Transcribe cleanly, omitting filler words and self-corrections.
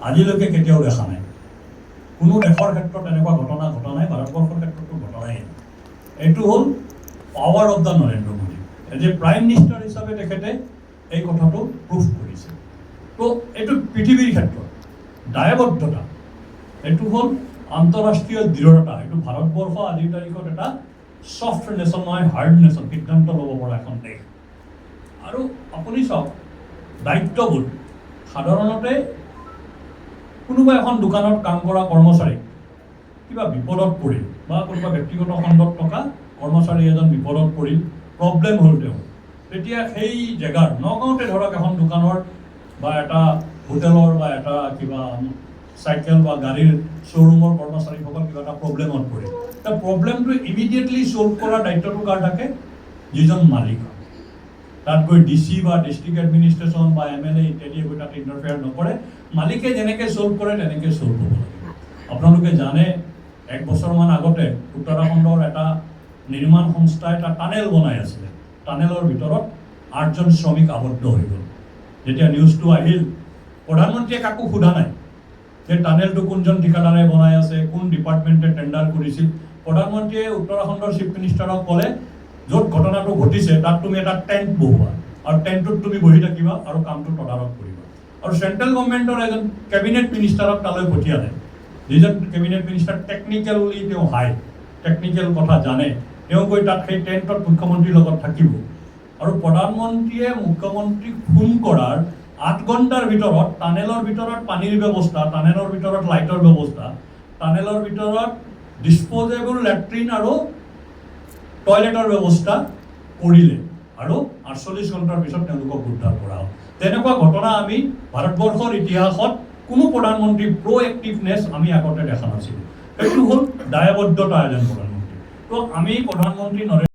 আজিলৈকে কেতিয়াও দেখা নাই। কোনো দেশৰ ক্ষেত্ৰত এনেকুৱা ঘটনা ঘটা নাই, ভাৰতবৰ্ষৰ ক্ষেত্ৰতো ঘটা নাই। এইটো হ'ল power of the Narendra Modi. As a prime minister হিচাপে তেখেতে এই কথাটো প্ৰুভ কৰিছে। তো এইটো পৃথিৱীৰ ক্ষেত্ৰত দায়বদ্ধতা, এইটো হ'ল আন্তঃৰাষ্ট্ৰীয় দৃঢ়তা। এইটো ভাৰতবৰ্ষ আজিৰ তাৰিখত এটা ছফ্ট নেশ্যন নহয়, হাৰ্ড নেশ্যন, সিদ্ধান্ত ল'ব পৰা এখন দেশ। আৰু আপুনি চাওক, দায়িত্ববোধ। সাধাৰণতে কোনোবা এখন দোকানত কাম কৰা কৰ্মচাৰী কিবা বিপদত পৰিল বা কোনোবা ব্যক্তিগত খণ্ডত থকা কৰ্মচাৰী এজন বিপদত পৰিল, প্ৰব্লেম হ'ল তেওঁ, তেতিয়া সেই জেগাৰ নগাঁৱতে ধৰক এখন দোকানৰ বা এটা হোটেলৰ বা এটা কিবা চাইকেল বা গাড়ীৰ শ্ব'ৰুমৰ কৰ্মচাৰীসকল কিবা এটা প্ৰব্লেমত পৰিল। তাৰ প্ৰব্লেমটো ইমিডিয়েটলি ছল্ভ কৰাৰ দায়িত্বটো কাৰ থাকে? যিজন মালিক। তাত গৈ DC বা ডিষ্ট্ৰিক্ট এডমিনিষ্ট্ৰেশ্যন বা MLA ইত্যাদিয়ে গৈ তাত ইণ্টাৰফেয়াৰ নকৰে। মালিকে যেনেকৈ ছল্ভ কৰে তেনেকৈ ছল্ভ হ'ব লাগে। আপোনালোকে জানে, 1 বছৰমান আগতে উত্তৰাখণ্ডৰ এটা নিৰ্মাণ সংস্থাই এটা টানেল বনাই আছিলে। টানেলৰ ভিতৰত 8জন শ্ৰমিক আবদ্ধ হৈ গ'ল। যেতিয়া নিউজটো আহিল, প্ৰধানমন্ত্ৰীয়ে কাকো সোধা নাই যে টানেলটো কোনজন ঠিকাদাৰে বনাই আছে, কোন ডিপাৰ্টমেণ্টে টেণ্ডাৰ কৰিছিল। প্ৰধানমন্ত্ৰীয়ে উত্তৰাখণ্ডৰ চিফ মিনিষ্টাৰক ক'লে, য'ত ঘটনাটো ঘটিছে তাত তুমি এটা টেণ্ট বহোৱা, আৰু টেণ্টটোত তুমি বহি থাকিবা আৰু কামটো তদাৰক কৰিবা। আৰু চেণ্ট্ৰেল গভৰ্ণমেণ্টৰ এজন কেবিনেট মিনিষ্টাৰক তালৈ পঠিয়ালে, যিজন কেবিনেট মিনিষ্টাৰ টেকনিকেলি তেওঁ টেকনিকেল কথা জানে। তেওঁ গৈ তাত সেই টেণ্টত মুখ্যমন্ত্ৰীৰ লগত থাকিব। আৰু প্ৰধানমন্ত্ৰীয়ে মুখ্যমন্ত্ৰীক ফোন কৰাৰ 8 ঘণ্টাৰ ভিতৰত টানেলৰ ভিতৰত পানীৰ ব্যৱস্থা, টানেলৰ ভিতৰত লাইটৰ ব্যৱস্থা, টানেলৰ ভিতৰত ডিছপ'জেবল লেট্ৰিন আৰু টয়লেটৰ ব্যৱস্থা কৰিলে, আৰু 48 ঘণ্টাৰ পিছত তেওঁলোকক উদ্ধাৰ কৰা হ'ল। তেনেকুৱা ঘটনা আমি ভাৰতবৰ্ষৰ ইতিহাসত কোনো প্ৰধানমন্ত্ৰীৰ প্ৰ'এক্টিভনেছ আমি আগতে দেখা নাছিলোঁ। সেইটো হ'ল দায়বদ্ধতা এজন প্ৰধানমন্ত্ৰী। তো আমি প্ৰধানমন্ত্ৰী